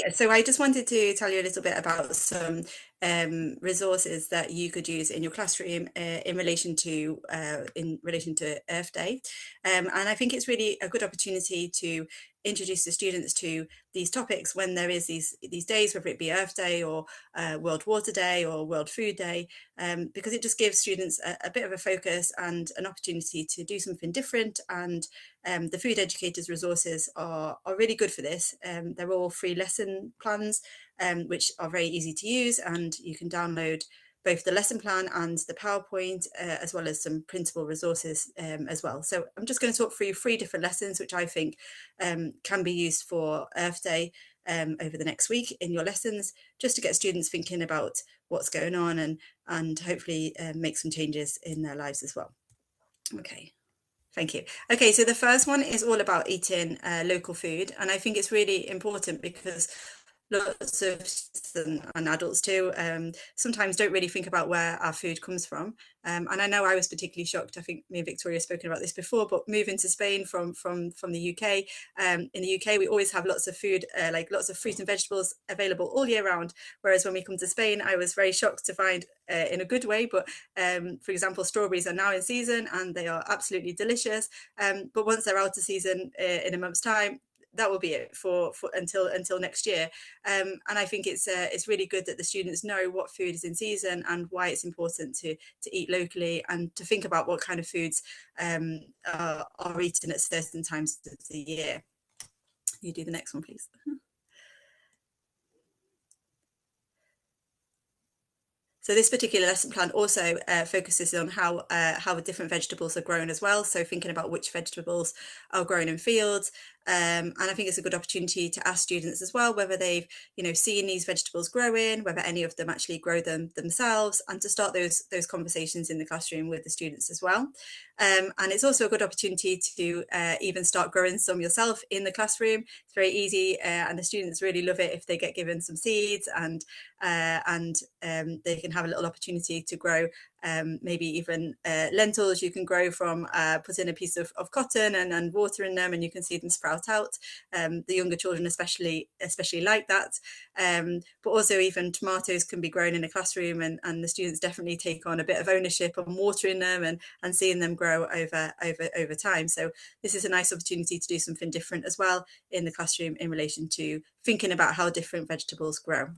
Yeah, so I just wanted to tell you a little bit about some resources that you could use in your classroom in relation to Earth Day, and I think it's really a good opportunity to introduce the students to these topics when there is these days, whether it be Earth Day or World Water Day or World Food Day, because it just gives students a bit of a focus and an opportunity to do something different. And the Food Educators resources are really good for this. They're all free lesson plans, which are very easy to use, and you can download both the lesson plan and the PowerPoint, as well as some printable resources as well. So I'm just going to talk through 3 different lessons, which I think can be used for Earth Day over the next week in your lessons, just to get students thinking about what's going on and hopefully make some changes in their lives as well. Okay. Thank you. Okay, so the first one is all about eating local food, and I think it's really important because lots of and adults too sometimes don't really think about where our food comes from, and I know I was particularly shocked. I think me and Victoria have spoken about this before, but moving to Spain from the UK, in the UK we always have lots of food, like lots of fruit and vegetables available all year round, whereas when we come to Spain I was very shocked to find, in a good way, but for example, strawberries are now in season and they are absolutely delicious, but once they're out of season in a month's time, that will be it for until next year. And I think it's really good that the students know what food is in season and why it's important to eat locally and to think about what kind of foods are eaten at certain times of the year. You do the next one, please. So this particular lesson plan also focuses on how different vegetables are grown as well. So thinking about which vegetables are grown in fields, and I think it's a good opportunity to ask students as well whether they've seen these vegetables growing, whether any of them actually grow them themselves, and to start those conversations in the classroom with the students as well. And it's also a good opportunity to even start growing some yourself in the classroom. It's very easy, and the students really love it if they get given some seeds and they can have a little opportunity to grow maybe even lentils. You can grow from put in a piece of cotton and watering them, and you can see them sprout out. The younger children especially like that, but also even tomatoes can be grown in a classroom, and the students definitely take on a bit of ownership on watering them and seeing them grow over time. So this is a nice opportunity to do something different as well in the classroom in relation to thinking about how different vegetables grow.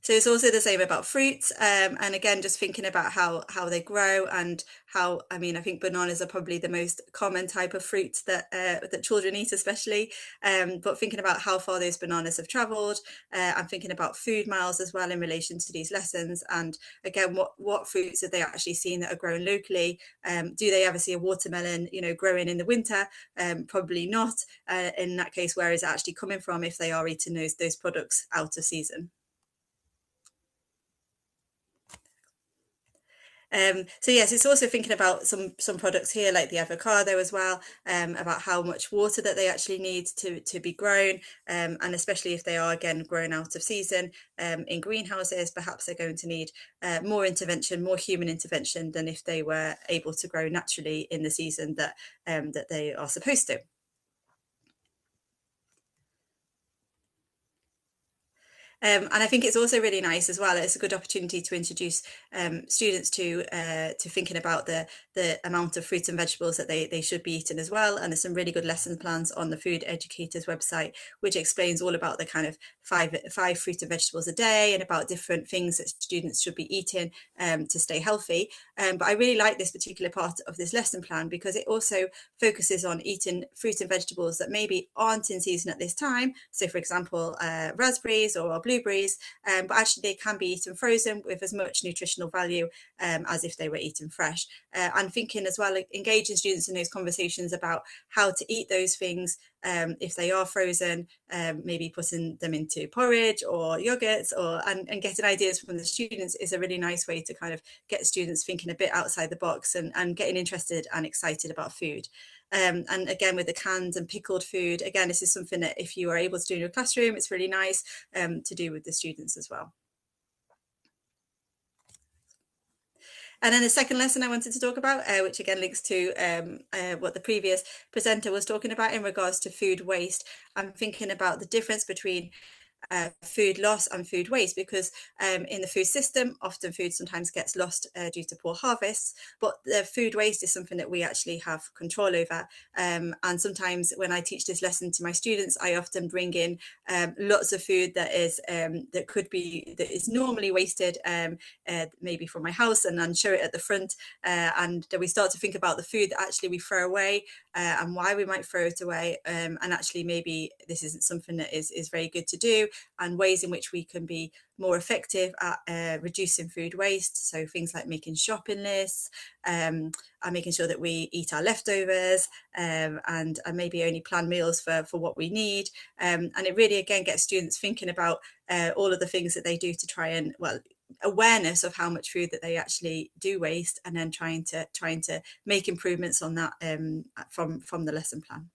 So it's also the same about fruits, and again, just thinking about how they grow and how, I mean, I think bananas are probably the most common type of fruit that children eat, especially. But thinking about how far those bananas have travelled, and thinking about food miles as well in relation to these lessons. And again, what fruits have they actually seen that are grown locally? Do they ever see a watermelon, growing in the winter? Probably not. In that case, where is it actually coming from if they are eating those products out of season? So yes, it's also thinking about some products here like the avocado as well, about how much water that they actually need to be grown, and especially if they are again grown out of season in greenhouses, perhaps they're going to need more intervention, more human intervention than if they were able to grow naturally in the season that they are supposed to. And I think it's also really nice as well. It's a good opportunity to introduce students to thinking about the amount of fruits and vegetables that they should be eating as well. And there's some really good lesson plans on the Food Educators website, which explains all about the kind of five fruit and vegetables a day and about different things that students should be eating to stay healthy. But I really like this particular part of this lesson plan because it also focuses on eating fruit and vegetables that maybe aren't in season at this time. So for example, raspberries or blueberries, but actually they can be eaten frozen with as much nutritional value as if they were eaten fresh. And thinking as well, engaging students in those conversations about how to eat those things if they are frozen, maybe putting them into porridge or yogurts, and getting ideas from the students is a really nice way to kind of get students thinking a bit outside the box and getting interested and excited about food. And again, with the canned and pickled food, again, this is something that if you are able to do in your classroom, it's really nice to do with the students as well. And then the second lesson I wanted to talk about, which again links to what the previous presenter was talking about in regards to food waste. I'm thinking about the difference between food loss and food waste, because in the food system, often food sometimes gets lost due to poor harvests, but the food waste is something that we actually have control over. And sometimes when I teach this lesson to my students, I often bring in lots of food that is that is normally wasted, maybe from my house, and then show it at the front, and then we start to think about the food that actually we throw away, and why we might throw it away, and actually maybe this isn't something that is very good to do, and ways in which we can be more effective at reducing food waste. So things like making shopping lists, and making sure that we eat our leftovers, and maybe only plan meals for what we need. And it really, again, gets students thinking about all of the things that they do to try and, well, awareness of how much food that they actually do waste, and then trying to make improvements on that from the lesson plan.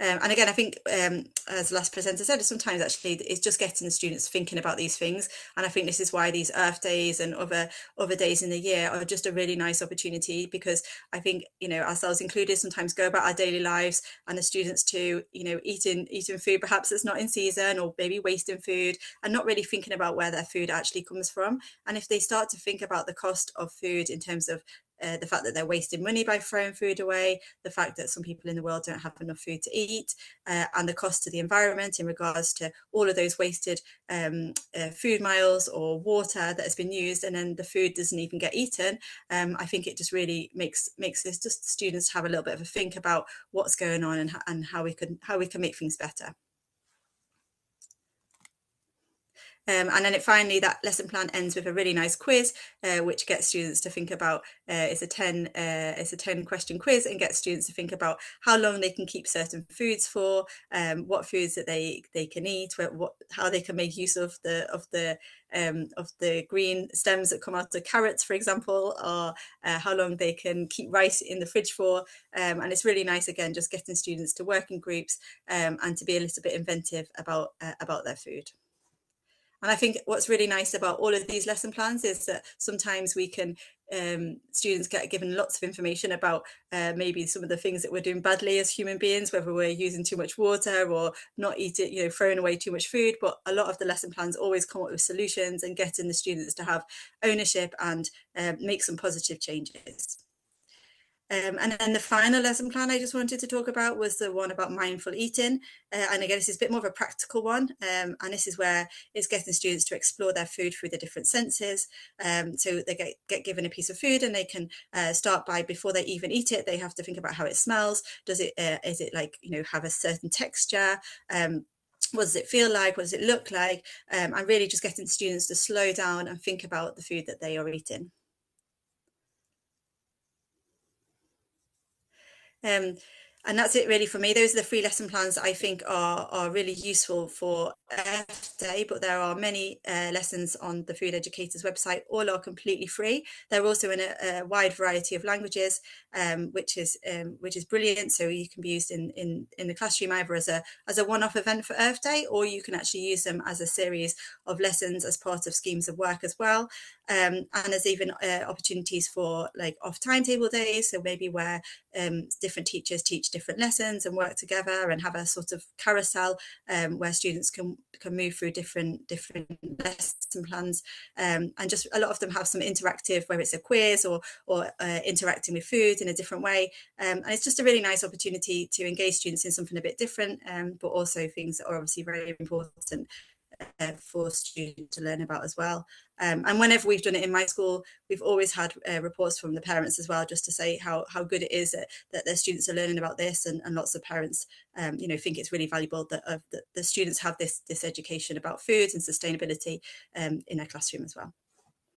And again, I think, as the last presenter said, sometimes actually it's just getting the students thinking about these things. And I think this is why these Earth Days and other days in the year are just a really nice opportunity, because I think, you know, ourselves included, sometimes go about our daily lives, and the students too, you know, eating food perhaps that's not in season, or maybe wasting food and not really thinking about where their food actually comes from. And if they start to think about the cost of food in terms of the fact that they're wasting money by throwing food away, the fact that some people in the world don't have enough food to eat, and the cost to the environment in regards to all of those wasted food miles or water that has been used, and then the food doesn't even get eaten. I think it just really makes this just students have a little bit of a think about what's going on, and how we can make things better. And then finally, that lesson plan ends with a really nice quiz, which gets students to think about, it's a 10 question quiz, and gets students to think about how long they can keep certain foods for, what foods that they can eat, how they can make use of the green stems that come out of carrots, for example, or how long they can keep rice in the fridge for. And it's really nice, again, just getting students to work in groups, and to be a little bit inventive about their food. And I think what's really nice about all of these lesson plans is that sometimes we can, students get given lots of information about maybe some of the things that we're doing badly as human beings, whether we're using too much water or not eating, you know, throwing away too much food. But a lot of the lesson plans always come up with solutions, and getting the students to have ownership and make some positive changes. And then the final lesson plan I just wanted to talk about was the one about mindful eating. And again, this is a bit more of a practical one. And this is where it's getting students to explore their food through the different senses. So they get given a piece of food, and they can start by, before they even eat it, they have to think about how it smells. Is it like, you know, have a certain texture? What does it feel like? What does it look like? And really just getting students to slow down and think about the food that they are eating. And that's it really for me. Those are the 3 lesson plans that I think are really useful for Earth Day, but there are many lessons on the Food Educators website. All are completely free. They're also in a wide variety of languages, which is brilliant. So you can be used in the classroom either as a one-off event for Earth Day, or you can actually use them as a series of lessons as part of schemes of work as well. And there's even opportunities for like off timetable days, so maybe where different teachers teach different lessons and work together, and have a sort of carousel where students can move through different lesson plans, and just a lot of them have some interactive, whether it's a quiz or interacting with food in a different way, and it's just a really nice opportunity to engage students in something a bit different, but also things that are obviously very important for students to learn about as well. And whenever we've done it in my school, we've always had reports from the parents as well, just to say how good it is that their students are learning about this, and lots of parents you know, think it's really valuable that the students have this education about food and sustainability in their classroom as well.